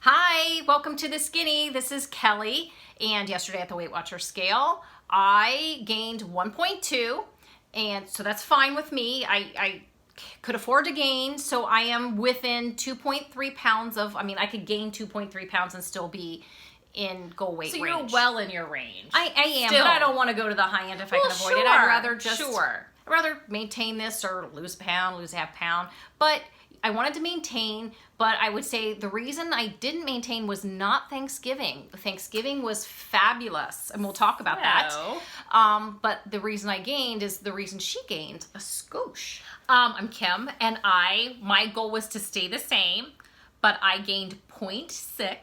Hi, welcome to The Skinny. This is Kelly, and yesterday at the Weight Watcher scale, I gained 1.2, and so that's fine with me. I could afford to gain, so I am within 2.3 pounds of, I could gain 2.3 pounds and still be in goal weight range. So you're well in your range. I am, Still. but I don't want to go to the high end if I can avoid it. I'd rather maintain this or lose a pound, lose a half pound. But I wanted to maintain, but I would say the reason I didn't maintain was not Thanksgiving. Thanksgiving was fabulous, and we'll talk about that. But the reason I gained is the reason she gained, a skosh. I'm Kim, and my goal was to stay the same, but I gained 0.6.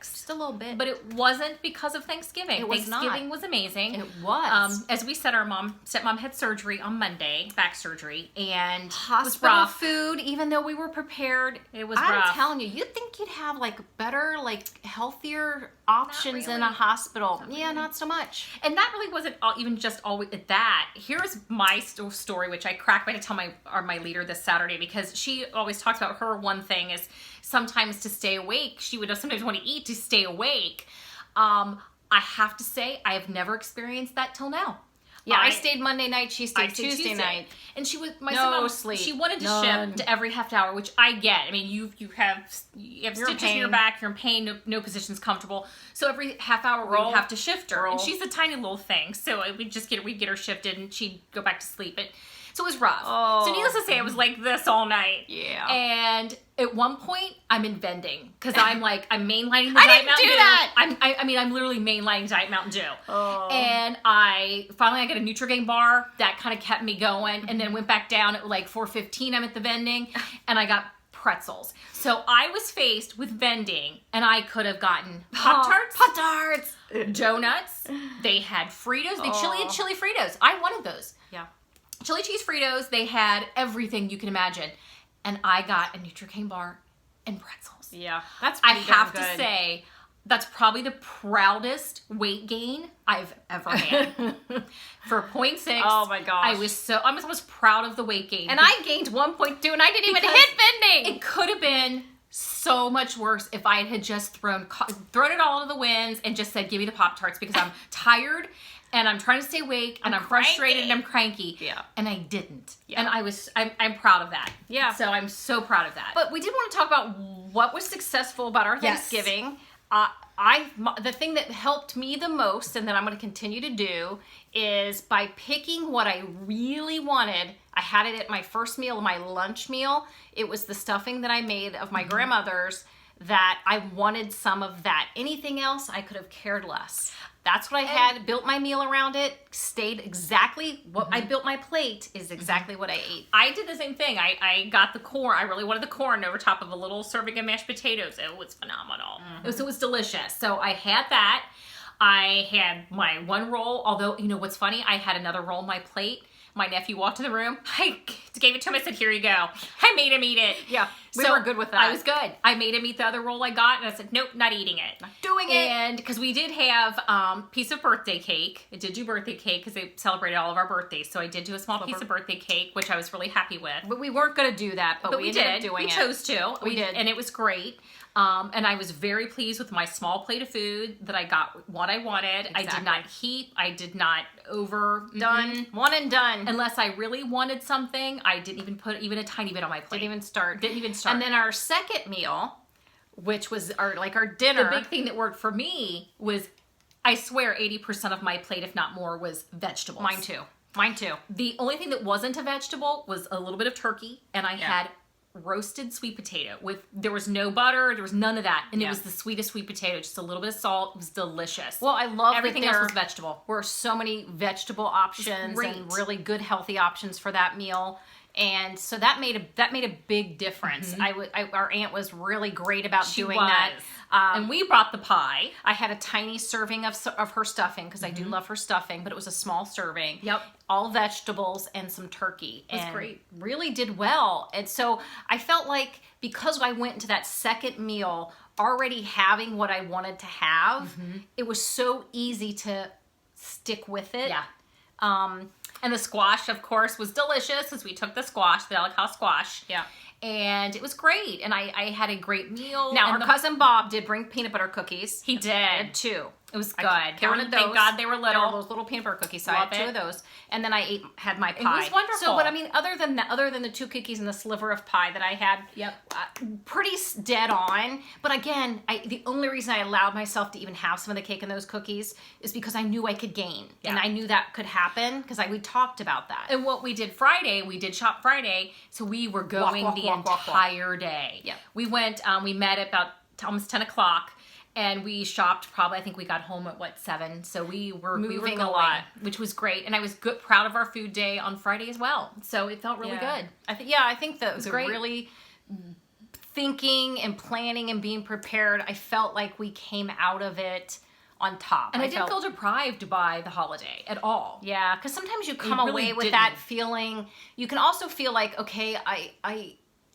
Just a little bit. But it wasn't because of Thanksgiving. It was Thanksgiving was amazing. It was. As we said, our stepmom had surgery on Monday, back surgery, and Hospital it was rough. food, even though we were prepared. It was I'm rough. telling you, you'd think you'd have better, healthier options in a really. hospital. Not Yeah, really. not so much. And that really wasn't even just always that. Here's my story, which I cracked by to tell my leader this Saturday, because she always talks about her one thing is sometimes to stay awake. She would sometimes want to eat to stay awake. I have to say, I have never experienced that till now. Yeah, I stayed Monday night. She stayed stayed Tuesday night. and she was No stepmom, sleep. She wanted to None. shift to every half hour, which I get. I mean, you have You're in stitches in your pain. back. You're in pain. No position's comfortable. So every half hour we Roll. would have to shift her, Roll. and she's a tiny little thing. So we'd get her shifted, and she'd go back to sleep. So it was rough. Oh. So needless to say, I was like this all night. Yeah. And at one point, I'm inventing because I'm mainlining the I Diet didn't Mountain do Dew. that. I'm literally mainlining Diet Mountain Dew. Oh. And I finally got a Nutrigrain bar that kind of kept me going, and then went back down at 4:15. I'm at the vending, and I got pretzels. So I was faced with vending, and I could have gotten Pop-Tarts, Pop-Tarts. donuts. They had Fritos. They had chili Fritos. I wanted those. Yeah. Chili cheese Fritos. They had everything you can imagine. And I got a Nutrigrain bar and pretzels. Yeah. That's I pretty have darn to good. say, that's probably the proudest weight gain I've ever had. For 0.6. Oh my gosh. I was almost proud of the weight gain. And I gained 1.2 and I didn't even Because hit vending. it could have been so much worse if I had just thrown it all to the winds and just said, give me the Pop-Tarts, because I'm tired and I'm trying to stay awake and I'm frustrated and I'm cranky. Yeah. And I didn't. Yeah. And I'm proud of that. Yeah. So I'm so proud of that. But we did want to talk about what was successful about our Yes. Thanksgiving. The thing that helped me the most, and that I'm going to continue to do, is by picking what I really wanted. I had it at my first meal, my lunch meal. It was the stuffing that I made of my grandmother's, that I wanted some of that. Anything else, I could have cared less. That's what I had, built my meal around it, stayed exactly what I built my plate is exactly what I ate. I did the same thing. I got the corn. I really wanted the corn over top of a little serving of mashed potatoes. It was phenomenal. It was delicious. So I had that. I had my one roll, although, you know what's funny? I had another roll on my plate. My nephew walked in the room. I gave it to him. I said, here you go. I made him eat it. Yeah, we So were good with that. I was good. I made him eat the other roll I got, and I said, nope, not eating it. Not doing it. And because we did have piece of birthday cake. I did do birthday cake because they celebrated all of our birthdays. So I did do a small piece of birthday cake, which I was really happy with. But we weren't going to do that, but we ended up doing we it. chose to. We did. And it was great. And I was very pleased with my small plate of food that I got what I wanted. I did Exactly. not heap. I did not Done. One and done. Unless I really wanted something, I didn't even put even a tiny bit on my plate. Didn't even start. And And then our second meal, which was our dinner. the big thing that worked for me was, I swear, 80% of my plate, if not more, was vegetables. Mine too. Mine too. The only thing that wasn't a vegetable was a little bit of turkey, and I Yeah. had roasted sweet potato there was no butter, there was none of that, and Yeah. it was the sweetest sweet potato, just a little bit of salt. It was delicious. Well, I love everything that else there was vegetable. were so many vegetable options great. and really good healthy options for that meal. And so that made a big difference. Our aunt was really great about doing that. And we brought the pie. I had a tiny serving of her stuffing because I do love her stuffing, but it was a small serving. Yep. All vegetables and some turkey. was and great. Really did well. And so I felt like because I went into that second meal already having what I wanted to have, it was so easy to stick with it. Yeah. And the squash, of course, was delicious as we took the squash, the Delicato squash. Yeah. and it was great. And I had a great meal. Now, and her cousin Bob did bring peanut butter cookies. he I did. had two. It was I good. counted those. Thank God they were There little. were those little peanut butter cookies, so Love I had two it. of those, and then I had my It pie. was wonderful. So, but I mean, other than the two cookies and the sliver of pie that I had, pretty dead on. But again, the only reason I allowed myself to even have some of the cake and those cookies is because I knew I could gain, and I knew that could happen because we talked about that. And what we did Friday, we did shop Friday, so we were going walk, the walk, entire day. Yep. We went, we met at about almost 10 o'clock, and we shopped probably, I think we got home at 7, so we were Moving going, a lot. which was great. And I was proud of our food day on Friday as well, so it felt really good. I think that was great. really thinking and planning and being prepared. I felt like we came out of it on top. And I didn't feel deprived by the holiday at all. Yeah, because sometimes you come really away with didn't. that feeling. You can also feel like, okay,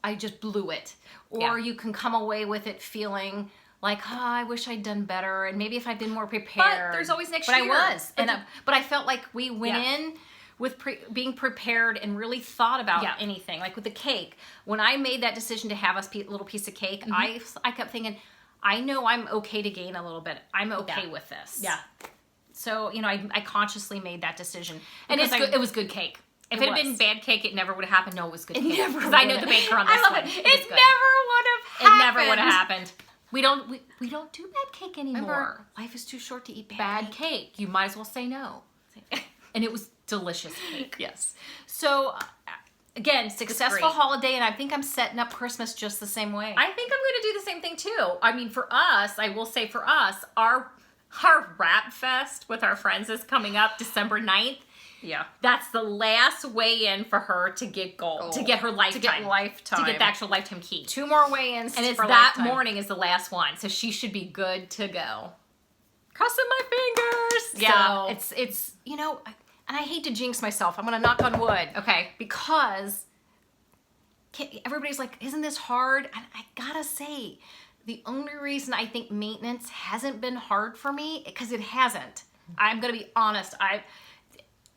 I just blew it. Or you can come away with it feeling like, oh, I wish I'd done better, and maybe if I'd been more prepared. But there's always next but year. I was, But but I felt like we went in with being prepared and really thought about anything. Like with the cake, when I made that decision to have a little piece of cake, I kept thinking, I know I'm okay to gain a little bit. I'm okay with this. Yeah. So, I consciously made that decision. And it's good. It was good cake. If it had been bad cake, it never would have happened. No, it was good cake. Because I know the baker on this I love one. it. It It was good. never would have happened. It never would have happened. We don't do bad cake anymore. Remember, life is too short to eat Bad cake. You might as well say no. And it was delicious cake. Yes. So, again, successful great. holiday, and I think I'm setting up Christmas just the same way. I think I'm going to do the same thing too. I mean, for us, I will say for us, our Wrap Fest with our friends is coming up December 9th. Yeah. That's the last weigh-in for her to get gold, to get her lifetime. lifetime. To get the actual lifetime key. 2 more weigh-ins And it's for that lifetime. morning is the last one, so she should be good to go. Crossing my fingers. Yeah. So, It's and I hate to jinx myself. I'm going to knock on wood. okay. Because everybody's like, isn't this hard? And I gotta say, the only reason I think maintenance hasn't been hard for me, because it hasn't. I'm gonna be honest.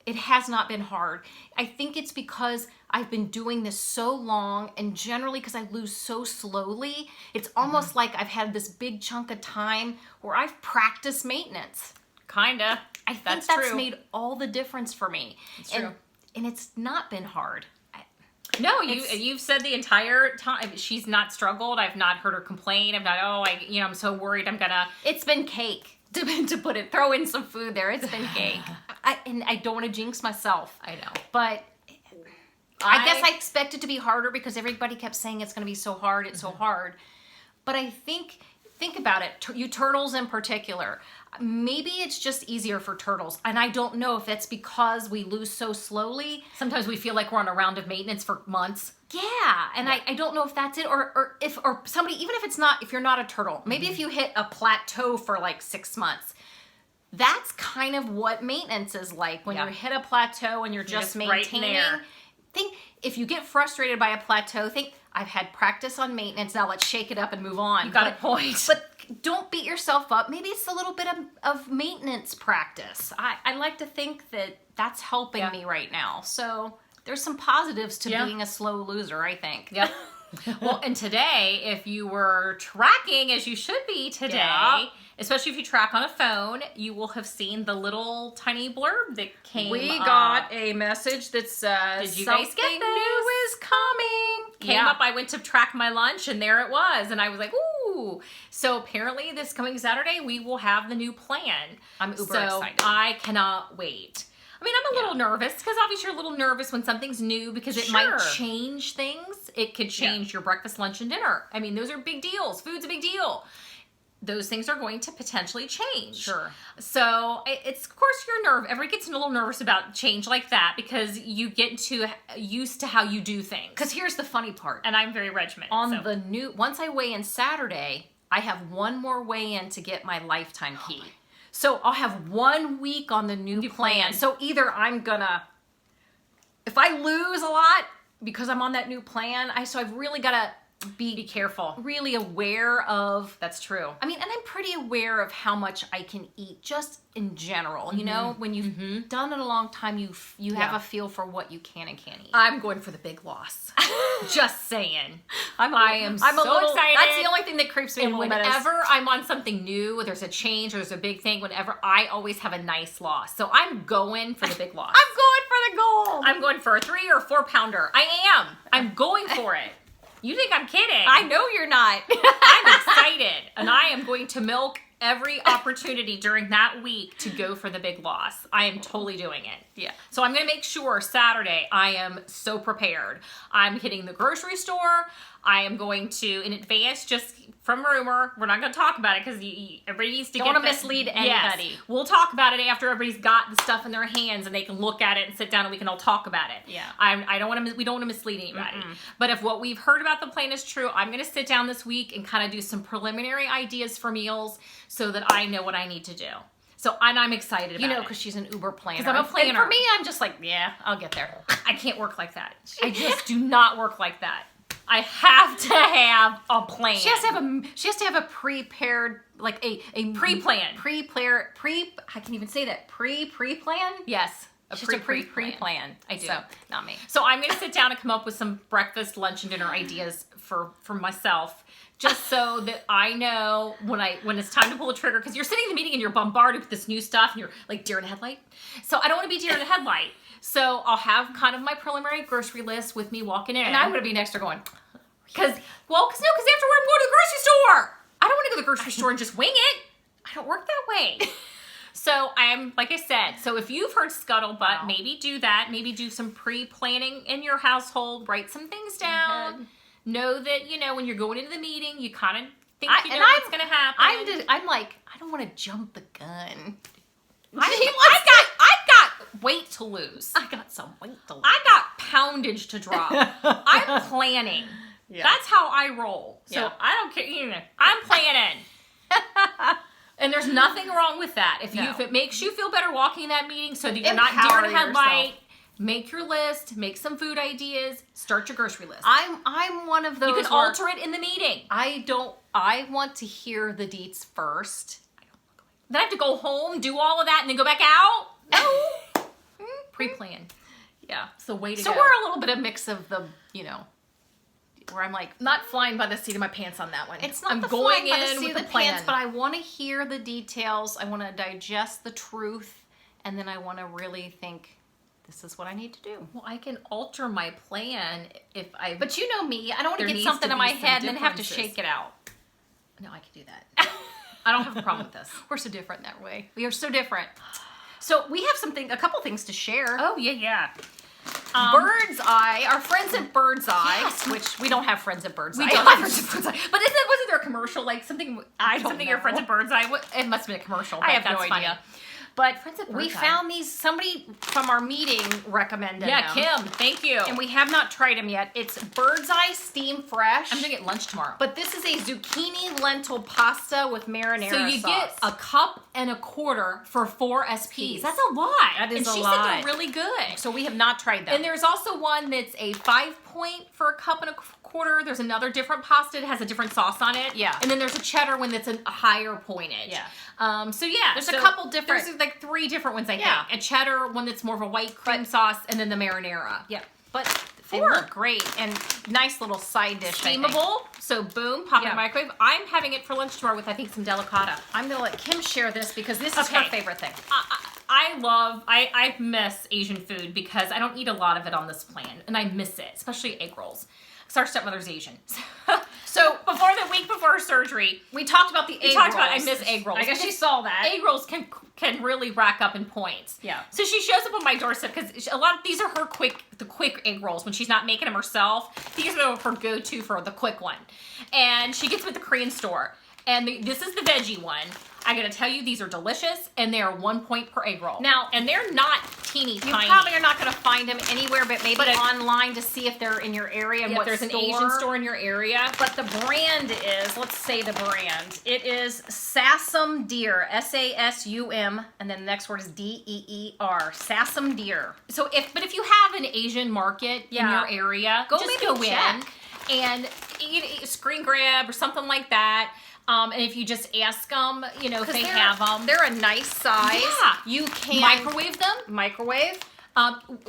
It has not been hard. I think it's because I've been doing this so long, and generally because I lose so slowly, it's almost like I've had this big chunk of time where I've practiced maintenance. Kinda. I think That's that's true. made all the difference for me. It's true. And it's not been hard. No, you've said the entire time she's not struggled. I've not heard her complain. I've not. I'm so worried. I'm gonna. It's been cake. To throw in some food there. It's been cake. And I don't want to jinx myself. I know. But I guess I expect it to be harder because everybody kept saying it's going to be so hard. It's so hard. But I think about it. You turtles in particular. Maybe it's just easier for turtles. And I don't know if it's because we lose so slowly. Sometimes we feel like we're on a round of maintenance for months. Yeah, and I don't know if that's it, or somebody, even if it's not, if you're not a turtle, maybe if you hit a plateau for like 6 months, that's kind of what maintenance is like when you hit a plateau and you're just maintaining. there. Think if you get frustrated by a plateau, think I've had practice on maintenance. Now let's shake it up and move on. You got a point. But don't beat yourself up. Maybe it's a little bit of maintenance practice. I like to think that that's helping me right now. So there's some positives to being a slow loser, I think. Yep. Well, and today, if you were tracking as you should be today, especially if you track on a phone, you will have seen the little tiny blurb that came We up. got a message that says Did you guys something get this? new is coming. Came up, I went to track my lunch, and there it was. And I was like, ooh. So apparently this coming Saturday, we will have the new plan. I'm uber excited. I cannot wait. I mean, I'm a little nervous because obviously you're a little nervous when something's new because it might change things. It could change your breakfast, lunch, and dinner. I mean, those are big deals. Food's a big deal. Those things are going to potentially change. Sure. So it's, of course, everybody gets a little nervous about change like that because you get used to how you do things. Because here's the funny part. And I'm very regimented. Once I weigh in Saturday, I have one more weigh in to get my lifetime key. So I'll have 1 week on the new plan. So either I'm gonna, if I lose a lot because I'm on that new plan, so I've really gotta be careful. really aware of. That's true. I mean, and I'm pretty aware of how much I can eat just in general. You know, when you've done it a long time, you have Yeah. a feel for what you can and can't eat. I'm going for the big loss. Just saying. I'm I'm so so excited. That's the only thing that creeps me And a little bit. whenever I'm on something new, there's a change, or there's a big thing, whenever I always have a nice loss. So I'm going for the big loss. I'm going for the goal. I'm going for a 3 or 4 pounder. I am. I'm going for it. You think I'm kidding? I know you're not. I'm excited, and I am going to milk every opportunity during that week to go for the big loss. I am totally doing it. Yeah. So I'm going to make sure Saturday I am so prepared. I'm hitting the grocery store. I am going to, in advance, just from rumor, we're not going to talk about it because everybody needs to Don't get wanna the- mislead Yes. anybody. We'll talk about it after everybody's got the stuff in their hands and they can look at it and sit down and we can all talk about it. Yeah. I don't want to. We don't want to mislead anybody. But if what we've heard about the plan is true, I'm going to sit down this week and kind of do some preliminary ideas for meals so that I know what I need to do. So I'm excited about You know, it. because she's an Uber planner. 'Cause I'm a And planner. for me, I'm just like, yeah, I'll get there. I can't work like that. I just do not work like that. I have to have a plan. She has to have a prepared, like a Pre-plan. I can even say that pre-plan. Yes. Just a pre-plan. I do. So, not me. So I'm going to sit down and come up with some breakfast, lunch, and dinner ideas for myself, just so that I know when it's time to pull the trigger. Because you're sitting in the meeting and you're bombarded with this new stuff, and you're like deer in a headlight. So I don't want to be deer in a headlight. So I'll have kind of my preliminary grocery list with me walking in. And I'm going to be next to going, Because afterward I'm going to the grocery store. I don't want to go to the grocery store and just wing it. I don't work that way. So I'm, like I said, so if you've heard scuttlebutt, Wow. maybe do that. Maybe do some pre-planning in your household. Write some things down. Know that, when you're going into the meeting, you kind of think what's going to happen. I'm like, I don't want to jump the gun. I got weight to lose. I got some weight to lose. I got poundage to drop. I'm planning. Yeah. That's how I roll. So Yeah. I don't care either. I'm planning. And there's nothing wrong with that. If it makes you feel better walking in that meeting so that you're not Empower deer in a headlight, yourself. make your list, make some food ideas, start your grocery list. I'm one of those. You can where alter it in the meeting. I want to hear the deets first. Then I have to go home, do all of that, and then go back out? No. Pre-plan. Yeah. It's the way to So go. we're a little bit of mix of the, where I'm like, not flying by the seat of my pants on that one. it's not I'm the going flying by the in seat with of a the plan. pants, but I want to hear the details. I want to digest the truth, and then I want to really think, this is what I need to do. Well, I can alter my plan if I. But you know me, I don't want There to get needs something to in my be some head and then have to differences. shake it out. no, I can do that. I don't have a problem with this. We're so different that way. We are so different. So we have a couple things to share. Oh yeah. Bird's Eye, our friends at Bird's Eye, Yes. which we don't have friends at Bird's Eye. We don't have friends at Bird's Eye. But wasn't there a commercial like something? I don't something your know. friends at Bird's Eye. It must have been a commercial. I but have that's no funny. idea. But Friends at we Bird's Eye. found these, somebody from our meeting recommended Yeah, them. Kim. Thank you. And we have not tried them yet. It's Bird's Eye Steam Fresh. I'm gonna get lunch tomorrow. But this is a zucchini lentil pasta with marinara So you sauce. get a cup and a quarter for 4 SPs. That's a lot. That is and a she lot. said they're really good. So we have not tried them. And there's also one that's a 5 point for a cup and a quarter. There's another different pasta. It has a different sauce on it. Yeah. And then there's a cheddar one that's a higher pointage. Yeah. So yeah. There's a couple different- There's like 3 different ones, I Yeah. think. A cheddar, one that's more of a white cream sauce, and then the marinara. yeah. But they 4. look great and nice little side dish. I think. Steamable. So boom, pop in Yeah. the microwave. I'm having it for lunch tomorrow with, I think, some delicata. I'm gonna let Kim share this because this is her Okay. favorite thing. I miss Asian food because I don't eat a lot of it on this plan, and I miss it, especially egg rolls. Because our stepmother's Asian. So the week before her surgery, We talked about the egg we talked rolls. about I miss egg rolls. I guess she because saw that. Egg rolls can really rack up in points. Yeah. So she shows up on my doorstep because a lot of these are the quick egg rolls when she's not making them herself. These are her go-to for the quick one, and she gets them at the Korean store. And this is the veggie one. I gotta tell you, these are delicious, and they are 1 point per egg roll. Now- and they're not teeny You tiny. probably are not going to find them anywhere, but maybe But online to see if they're in your area and if what there's an Asian store in your area. But the brand is, let's say the brand. It is Sassum Deer, S-A-S-U-M, and then the next word is D-E-E-R, Sassum Deer. So if you have an Asian market Yeah. in your area, Go just maybe go check. in. And screen grab or something like that. And if you just ask them, if they have them. They're a nice size. Yeah. You can Microwave them. Microwave.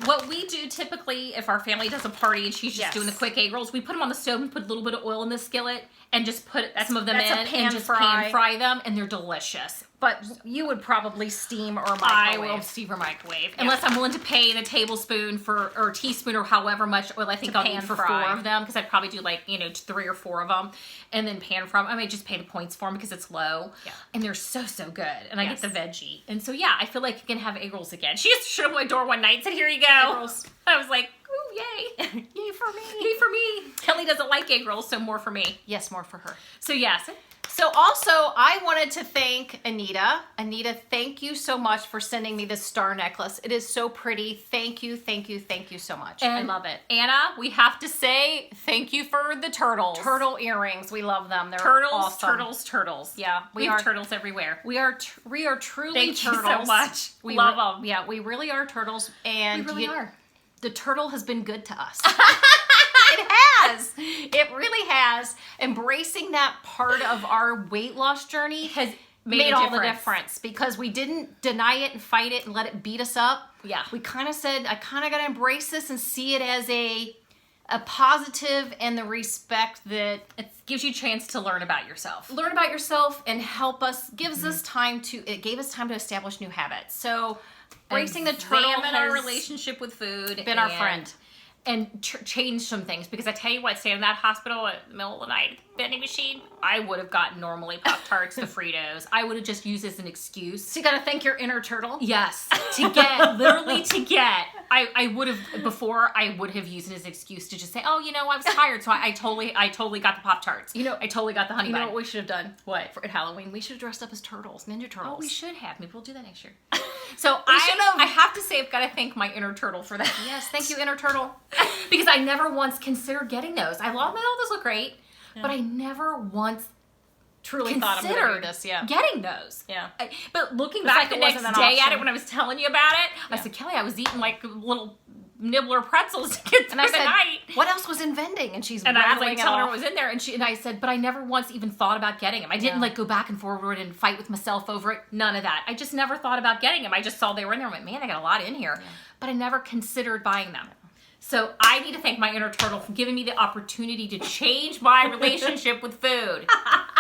What we do typically, if our family does a party and she's just doing the quick egg rolls, we put them on the stove and put a little bit of oil in the skillet and just put some of them in and just pan fry them, and they're delicious. But you would probably steam or microwave. I will steam or microwave. Yeah. Unless I'm willing to pay the tablespoon or teaspoon or however much oil I think I'll need for 4 of them, because I'd probably do 3 or 4 of them and then pan fry them. I may just pay the points for them because it's low. Yeah. And they're so good. And I get the veggie. And so, yeah, I feel like you can have egg rolls again. She just showed up at my door one night and said, "Here you go." Egg rolls. I was like, "Ooh, yay." Yay for me. Yay for me. Kelly doesn't like egg rolls, so more for me. Yes, more for her. So, yes. So also, I wanted to thank Anita. Anita, thank you so much for sending me this star necklace. It is so pretty. Thank you, thank you, thank you so much. And I love it. Anna, we have to say thank you for the turtles. Turtle earrings. We love them. They're awesome. Turtles. Yeah, we have turtles everywhere. We are truly thank turtles. You so much. We love them. Yeah, we really are turtles. And we really are. The turtle has been good to us. It has. It really has. Embracing that part of our weight loss journey has made all the difference, because we didn't deny it and fight it and let it beat us up. Yeah. We kind of said, I kind of got to embrace this and see it as a positive, and the respect that it gives you a chance to learn about yourself. Learn about yourself and help us, gives us time to, it gave us time to establish new habits. So embracing the turtle has our relationship with food. Been our friend. And change some things, because I tell you what, staying in that hospital at the middle of the night at the vending machine, I would have gotten normally Pop-Tarts, the Fritos. I would have just used as an excuse. So you got to thank your inner turtle? Yes. I would have, before I would have used it as an excuse to just say, oh, I was tired, so I totally got the Pop-Tarts. I totally got the honey bun. You know what we should have done? What? At Halloween, we should have dressed up as turtles, Ninja Turtles. Oh, we should have. Maybe we'll do that next year. So I have to say, I've got to thank my inner turtle for that. Yes, thank you, inner turtle. Because I never once considered getting those. I love them. Those look great. Yeah. But I never once truly thought I'm going to do this. Yeah. Getting those. Yeah. But looking back the next day at it, when I was telling you about it, I said, Kelly, I was eating like little nibbler pretzels to get through the night. What else was in vending? And she's I was like telling her what was in there, and I said, but I never once even thought about getting them. I didn't go back and forward and fight with myself over it. None of that. I just never thought about getting them. I just saw they were in there and went, man, I got a lot in here. Yeah. But I never considered buying them. So I need to thank my inner turtle for giving me the opportunity to change my relationship with food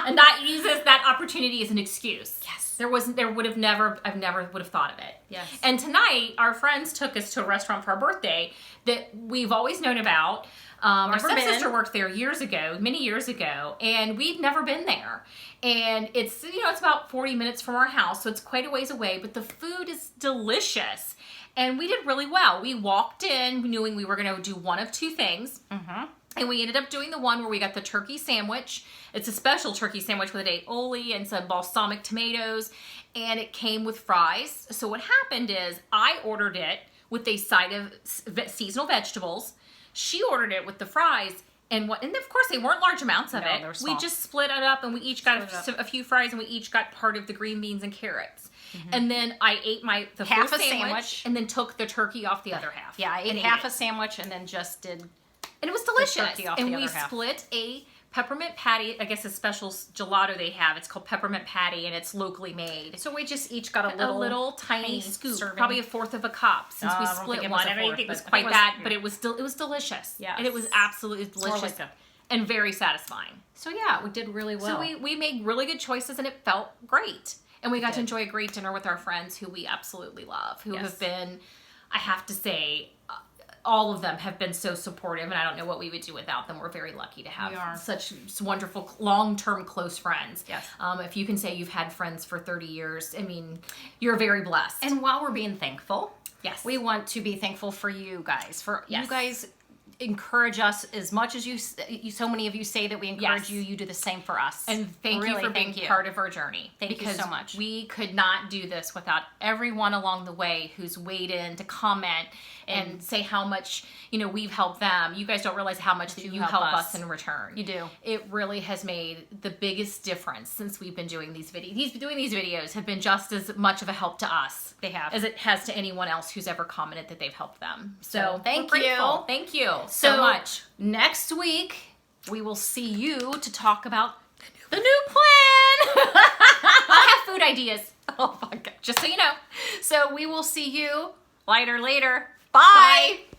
and not use that opportunity as an excuse. Yes. I never would have thought of it. Yes. And tonight, our friends took us to a restaurant for our birthday that we've always known about. Our stepsister worked there many years ago, and we'd never been there. And it's about 40 minutes from our house, so it's quite a ways away, but the food is delicious. And we did really well. We walked in knowing we were going to do one of two things. Mm-hmm. And we ended up doing the one where we got the turkey sandwich. It's a special turkey sandwich with aioli and some balsamic tomatoes. And it came with fries. So what happened is I ordered it with a side of seasonal vegetables. She ordered it with the fries. And of course, they weren't large amounts of it. We just split it up, and we each got a few fries, and we each got part of the green beans and carrots. Mm-hmm. And then I ate the half a sandwich, and then took the turkey off the other half. Yeah, I ate half a sandwich, and then just did. And it was delicious. And we split a peppermint patty. I guess a special gelato they have. It's called peppermint patty, and it's locally made. So we just each got a little tiny scoop, serving. Probably a fourth of a cup, since we split one. I don't think it was quite that, but it was delicious. Yeah, and it was absolutely delicious and very satisfying. So yeah, we did really well. So we made really good choices, and it felt great. And we got to enjoy a great dinner with our friends who we absolutely love, who have been, I have to say, all of them have been so supportive, and I don't know what we would do without them. We're very lucky to have such wonderful, long-term close friends. Yes. If you can say you've had friends for 30 years, I mean, you're very blessed. And while we're being thankful, yes, we want to be thankful for you guys. You guys encourage us as much as you so many of you say that we encourage you do the same for us, and thank you for being part of our journey. Thank you so much. We could not do this without everyone along the way who's weighed in to comment and say how much we've helped them. You guys don't realize how much that you help us in return. You do. It really has made the biggest difference since we've been doing these videos. Doing these videos have been just as much of a help to us. They have. As it has to anyone else who's ever commented that they've helped them. So thank you. Thank you so much. Next week, we will see you to talk about The new plan. I'll have food ideas. Oh my God. Just so you know. So we will see you later. Bye. Bye.